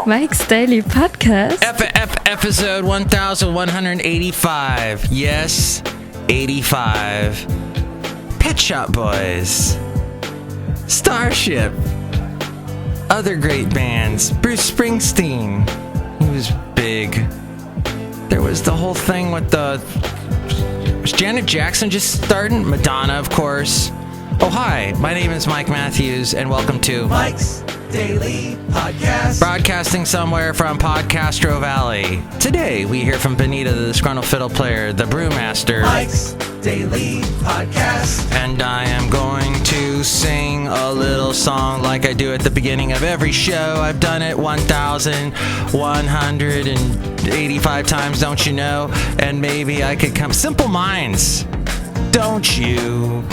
Mike's Daily Podcast. Episode 1185. Yes, 85. Pet Shop Boys. Starship. Other great bands. Bruce Springsteen. He was big. There was the whole thing with was Janet Jackson just starting? Madonna, of course. Oh, hi. My name is Mike Matthews, and welcome to Mike's Daily Podcast. Broadcasting somewhere from Podcastro Valley. Today, we hear from Benita, the Disgruntled Fiddle Player, the Brewmaster. Mike's Daily Podcast. And I am going to sing a little song like I do at the beginning of every show. I've done it 1,185 times, don't you know? And maybe I could come. Simple Minds. Don't you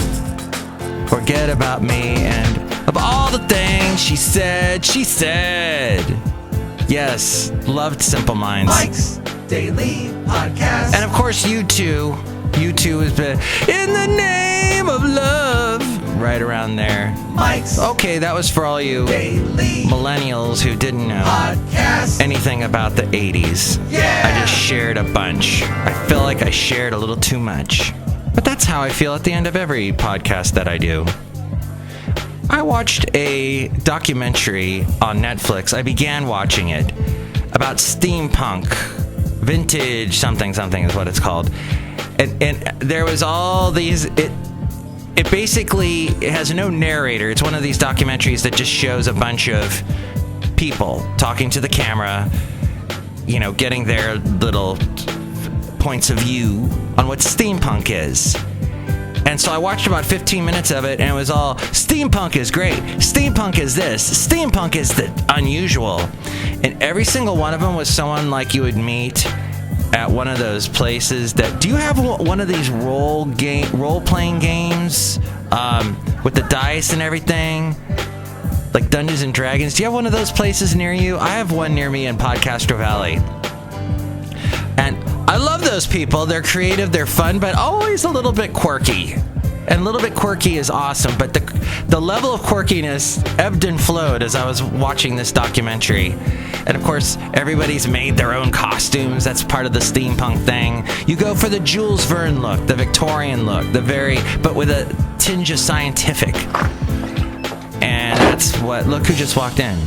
forget about me and of all the things she said. Yes, loved Simple Minds. Mike's Daily Podcast. And of course, U2 has been In the Name of Love, right around there. Mike's Okay, that was for all you Daily millennials who didn't know Podcast. anything about the 80s. Yeah. I just shared a bunch. I feel like I shared a little too much. But that's how I feel at the end of every podcast that I do. I watched a documentary on Netflix. I began watching it about steampunk. Vintage something is what it's called. And there was all these... It basically has no narrator. It's one of these documentaries that just shows a bunch of people talking to the camera, you know, getting their little points of view on what steampunk is. And so I watched about 15 minutes of it, and it was all, steampunk is great, steampunk is this, steampunk is the unusual. And every single one of them was someone like you would meet at one of those places that... Do you have one of these role-playing games with the dice and everything? Like Dungeons and Dragons? Do you have one of those places near you? I have one near me in Podcastro Valley. And I love those people. They're creative, they're fun, but always a little bit quirky. And a little bit quirky is awesome, but the level of quirkiness ebbed and flowed as I was watching this documentary. And of course, everybody's made their own costumes. That's part of the steampunk thing. You go for the Jules Verne look, the Victorian look, but with a tinge of scientific. And that's what... Look who just walked in.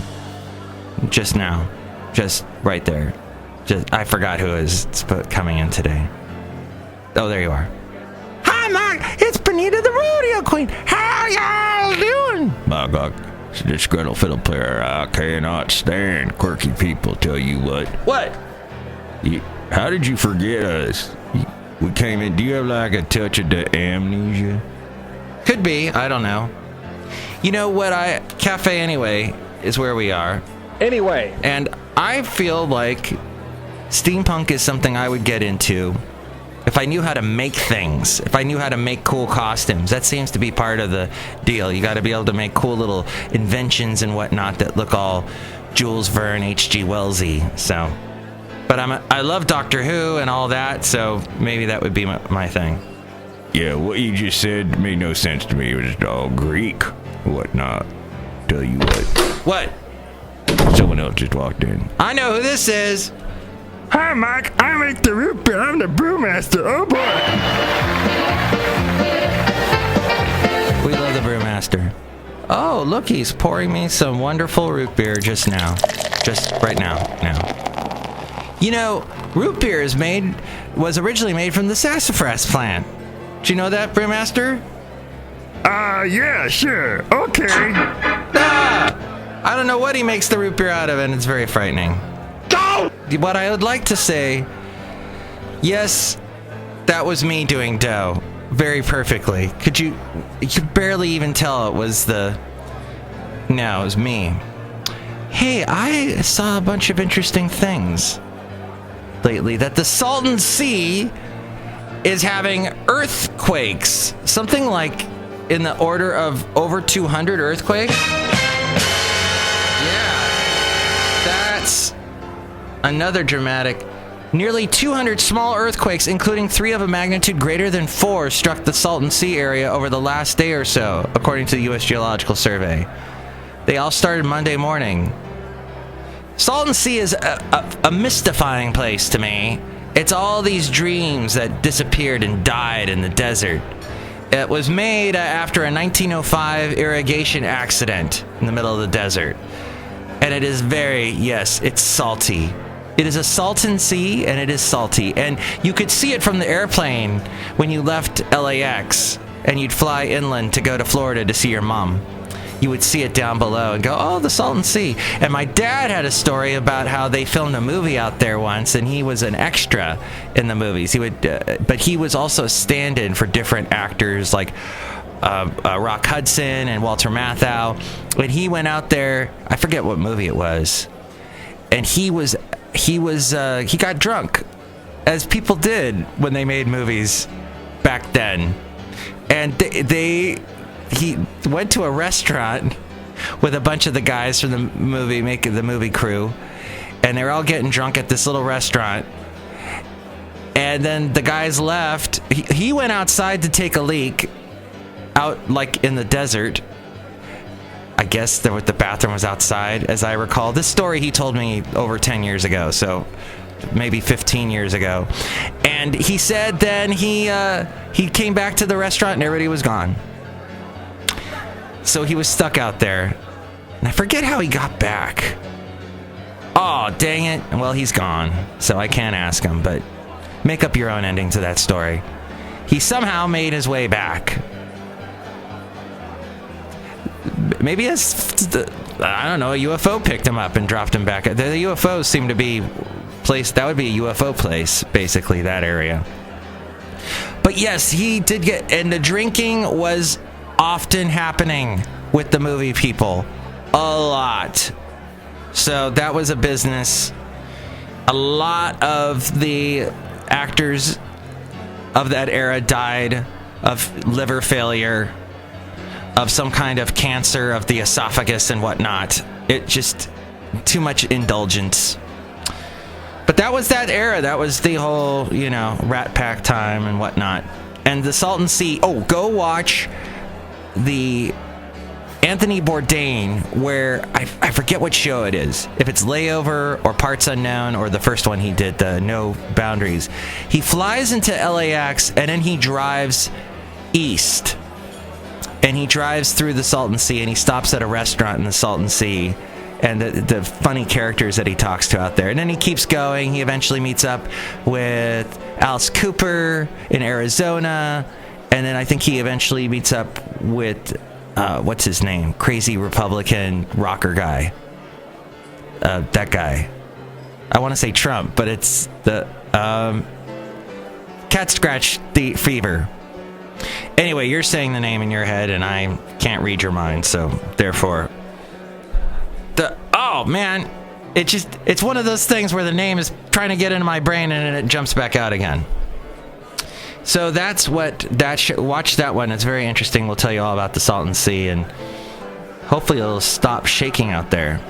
Just now. Just right there. I forgot who is coming in today. Oh, there you are. Hi, Mark. It's Benita, the rodeo queen. How y'all doing? My God, it's a disgruntled fiddle player. I cannot stand quirky people, tell you what. What? How did you forget us? We came in. Do you have like a touch of the amnesia? Could be. I don't know. You know what? Cafe Anyway is where we are. Anyway. And I feel like steampunk is something I would get into if I knew how to make things, if I knew how to make cool costumes. That seems to be part of the deal. You got to be able to make cool little inventions and whatnot that look all Jules Verne, H.G. Wellsy. So, but I love Doctor Who and all that, so maybe that would be my thing. Yeah, what you just said made no sense to me. It was all Greek, whatnot. Tell you what. What? Someone else just walked in. I know who this is. Hi, Mike. I make the root beer. I'm the brewmaster. Oh, boy. We love the Brewmaster. Oh, look, he's pouring me some wonderful root beer just now. Just right now. You know, root beer was originally made from the sassafras plant. Did you know that, Brewmaster? Yeah, sure. Okay. I don't know what he makes the root beer out of, and it's very frightening. What I would like to say, yes, that was me doing dough very perfectly. You could barely even tell it was No, it was me. Hey, I saw a bunch of interesting things lately. That the Salton Sea is having earthquakes. Something like in the order of over 200 earthquakes. That's another dramatic. Nearly 200 small earthquakes, including 3 of a magnitude greater than 4, struck the Salton Sea area over the last day or so, according to the U.S. Geological Survey. They all started Monday morning. Salton Sea is a mystifying place to me. It's all these dreams that disappeared and died in the desert. It was made after a 1905 irrigation accident in the middle of the desert. And it is it's salty. It is a Salton Sea, and it is salty. And you could see it from the airplane when you left LAX and you'd fly inland to go to Florida to see your mom. You would see it down below and go, oh, the Salton Sea. And my dad had a story about how they filmed a movie out there once, and he was an extra in the movies. But he was also a stand-in for different actors like Rock Hudson and Walter Matthau. When he went out there, I forget what movie it was, and he got drunk, as people did when they made movies back then. And he went to a restaurant with a bunch of the guys from the movie crew, and they were all getting drunk at this little restaurant. And then the guys left. He went outside to take a leak out like in the desert. I guess the bathroom was outside, as I recall. This story he told me over 10 years ago, so maybe 15 years ago. And he said then he came back to the restaurant and everybody was gone. So he was stuck out there. And I forget how he got back. Oh, dang it. Well, he's gone, so I can't ask him, but make up your own ending to that story. He somehow made his way back. Maybe I don't know, a UFO picked him up and dropped him back. The UFOs seem to be place. That would be a UFO place, basically, that area. But yes, he did get, and the drinking was often happening with the movie people. A lot. So that was a business. A lot of the actors of that era died of liver failure, of some kind of cancer of the esophagus and whatnot. It just, too much indulgence. But that was that era. That was the whole, Rat Pack time and whatnot. And the Salton Sea, go watch the Anthony Bourdain, where I forget what show it is. If it's Layover or Parts Unknown or the first one he did, the No Boundaries. He flies into LAX and then he drives east. And he drives through the Salton Sea and he stops at a restaurant in the Salton Sea. And the funny characters that he talks to out there. And then he keeps going. He eventually meets up with Alice Cooper in Arizona. And then I think he eventually meets up with, what's his name? Crazy Republican rocker guy. That guy. I want to say Trump, but it's the Cat Scratch Fever. Anyway, you're saying the name in your head, and I can't read your mind, so therefore... Oh, man. It's one of those things where the name is trying to get into my brain, and then it jumps back out again. So that's what watch that one. It's very interesting. We'll tell you all about the Salton Sea, and hopefully it'll stop shaking out there.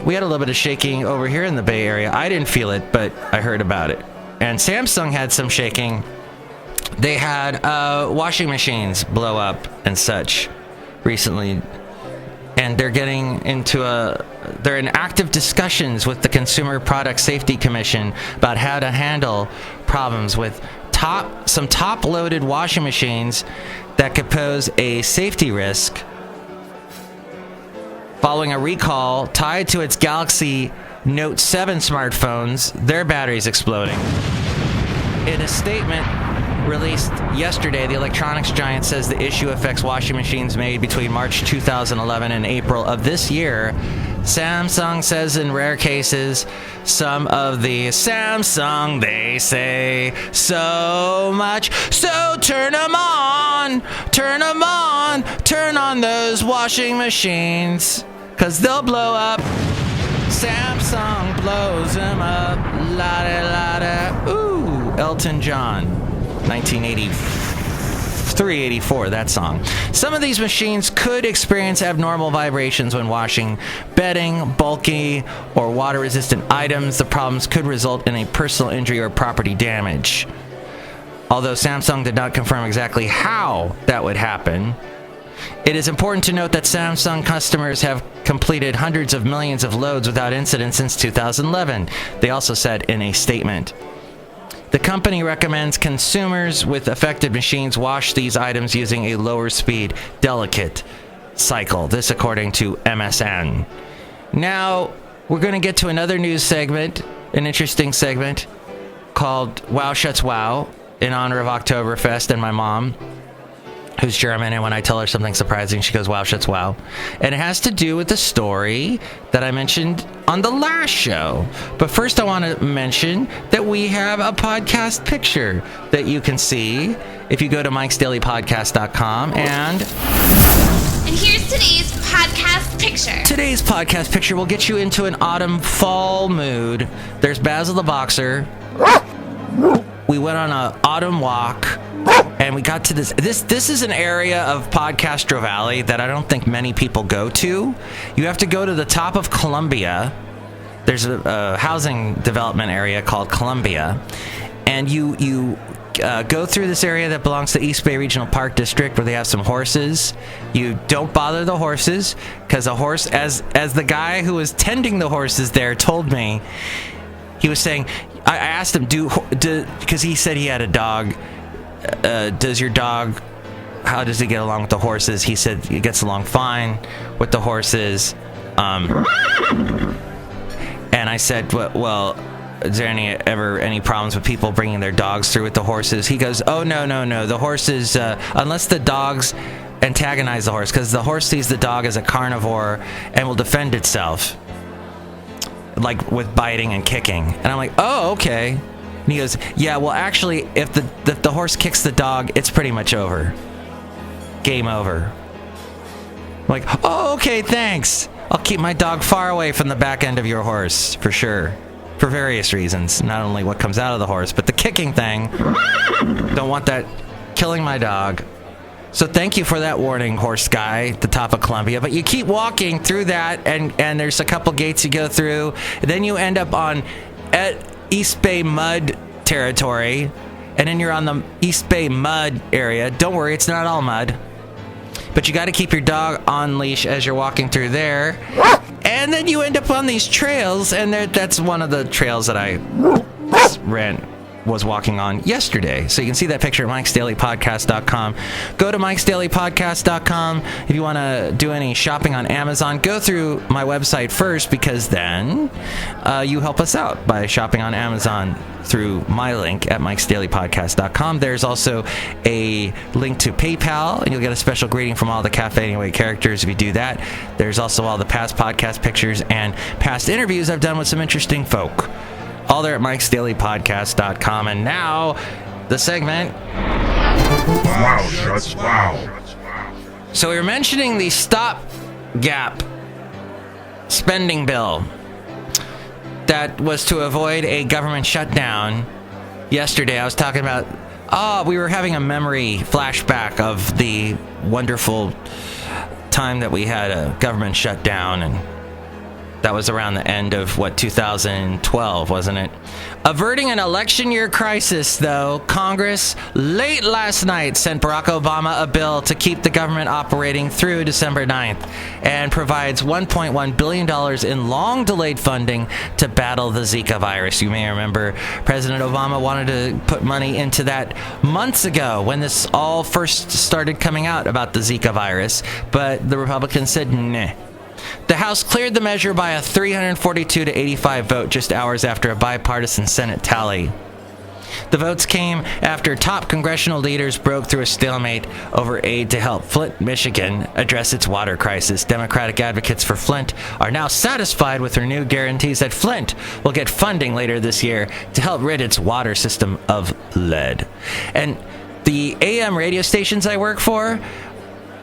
We had a little bit of shaking over here in the Bay Area. I didn't feel it, but I heard about it. And Samsung had some shaking. They had washing machines blow up and such recently. And they're getting into they're in active discussions with the Consumer Product Safety Commission about how to handle problems with some top-loaded washing machines that could pose a safety risk following a recall tied to its Galaxy Note 7 smartphones, their batteries exploding. In a statement released yesterday, the electronics giant says the issue affects washing machines made between March 2011 and April of this year. Samsung says in rare cases, some of the Samsung, they say so much. So turn them on, turn on those washing machines, 'cause they'll blow up. Samsung blows them up, la-da-la-da. Ooh, Elton John. 1983, 84, that song. Some of these machines could experience abnormal vibrations when washing bedding, bulky, or water-resistant items. The problems could result in a personal injury or property damage. Although Samsung did not confirm exactly how that would happen, It is important to note that Samsung customers have completed hundreds of millions of loads without incident since 2011, they also said in a statement. The company recommends consumers with affected machines wash these items using a lower speed, delicate cycle. This according to MSN. Now, we're going to get to another news segment, an interesting segment called WOW SCHATZ WOW in honor of Oktoberfest and my mom, who's German, and when I tell her something surprising, she goes, WOW SCHATZ WOW. And it has to do with the story that I mentioned on the last show. But first I want to mention that we have a podcast picture that you can see if you go to mikesdailypodcast.com and here's today's podcast picture. Today's podcast picture will get you into an autumn fall mood. There's Basil the Boxer. We went on an autumn walk. And we got to this is an area of Podcastro Valley that I don't think many people go to. You have to go to the top of Columbia. There's a housing development area called Columbia. And you go through this area that belongs to East Bay Regional Park District where they have some horses. You don't bother the horses because a horse, as the guy who was tending the horses there told me, he was saying, I asked him, because he said he had a dog. Does your dog, how does he get along with the horses? He said he gets along fine with the horses. And I said, well, is there any problems with people bringing their dogs through with the horses? He goes, oh, no. The horses, unless the dogs antagonize the horse, because the horse sees the dog as a carnivore and will defend itself, like with biting and kicking. And I'm like, oh, okay. And he goes, yeah, well, actually, if the horse kicks the dog, it's pretty much over. Game over. I'm like, oh, okay, thanks. I'll keep my dog far away from the back end of your horse, for sure. For various reasons. Not only what comes out of the horse, but the kicking thing. Don't want that killing my dog. So thank you for that warning, horse guy, at the top of Columbia. But you keep walking through that, and there's a couple gates you go through. Then you end up on East Bay mud territory, and then you're on the East Bay mud area. Don't worry, it's not all mud, but you got to keep your dog on leash as you're walking through there. And then you end up on these trails, and that's one of the trails that I was walking on yesterday. So you can see that picture at mikesdailypodcast.com. Go to mikesdailypodcast.com. If you want to do any shopping on Amazon, go through my website first, because then you help us out by shopping on Amazon through my link at mikesdailypodcast.com. There's also a link to PayPal, and you'll get a special greeting from all the Cafe Anyway characters if you do that. There's also all the past podcast pictures and past interviews I've done with some interesting folk. All there at mikesdailypodcast.com. And now, the segment WOW SCHATZ WOW. So we were mentioning the stopgap spending bill that was to avoid a government shutdown. Yesterday I was talking about, we were having a memory flashback of the wonderful time that we had a government shutdown, and that was around the end of, 2012, wasn't it? Averting an election year crisis, though, Congress late last night sent Barack Obama a bill to keep the government operating through December 9th and provides $1.1 billion in long-delayed funding to battle the Zika virus. You may remember President Obama wanted to put money into that months ago when this all first started coming out about the Zika virus, but the Republicans said, nah. The House cleared the measure by a 342 to 85 vote just hours after a bipartisan Senate tally. The votes came after top congressional leaders broke through a stalemate over aid to help Flint, Michigan address its water crisis. Democratic advocates for Flint are now satisfied with renewed guarantees that Flint will get funding later this year to help rid its water system of lead. And the AM radio stations I work for,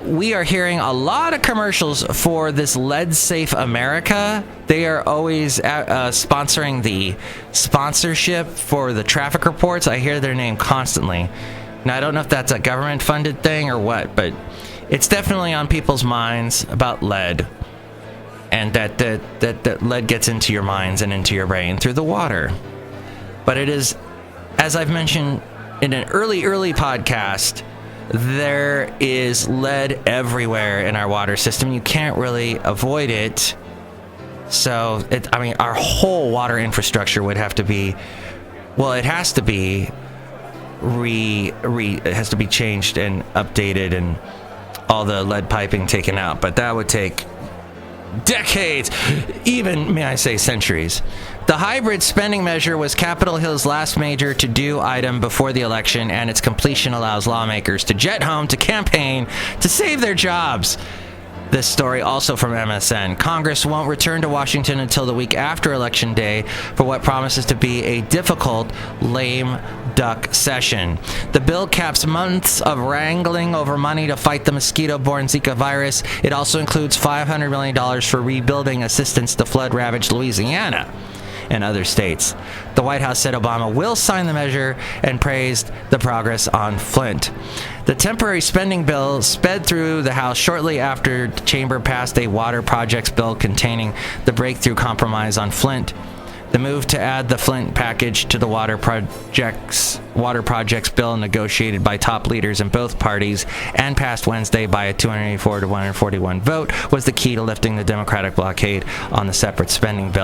we are hearing a lot of commercials for this Lead Safe America. They are always sponsoring the sponsorship for the traffic reports. I hear their name constantly. Now, I don't know if that's a government-funded thing or what, but it's definitely on people's minds about lead. And that lead gets into your minds and into your brain through the water. But it is, as I've mentioned in an early podcast, there is lead everywhere in our water system. You can't really avoid it. So, our whole water infrastructure would have to be, well, it has to be it has to be changed and updated and all the lead piping taken out. But that would take decades, even, may I say, centuries. The hybrid spending measure was Capitol Hill's last major to-do item before the election, and its completion allows lawmakers to jet home to campaign to save their jobs. This story also from MSN. Congress won't return to Washington until the week after Election Day for what promises to be a difficult, lame duck session. The bill caps months of wrangling over money to fight the mosquito-borne Zika virus. It also includes $500 million for rebuilding assistance to flood-ravaged Louisiana and other states. The White House said Obama will sign the measure and praised the progress on Flint. The temporary spending bill sped through the House shortly after the chamber passed a water projects bill containing the breakthrough compromise on Flint. The move to add the Flint package to the water projects bill negotiated by top leaders in both parties and passed Wednesday by a 284 to 141 vote was the key to lifting the Democratic blockade on the separate spending bill.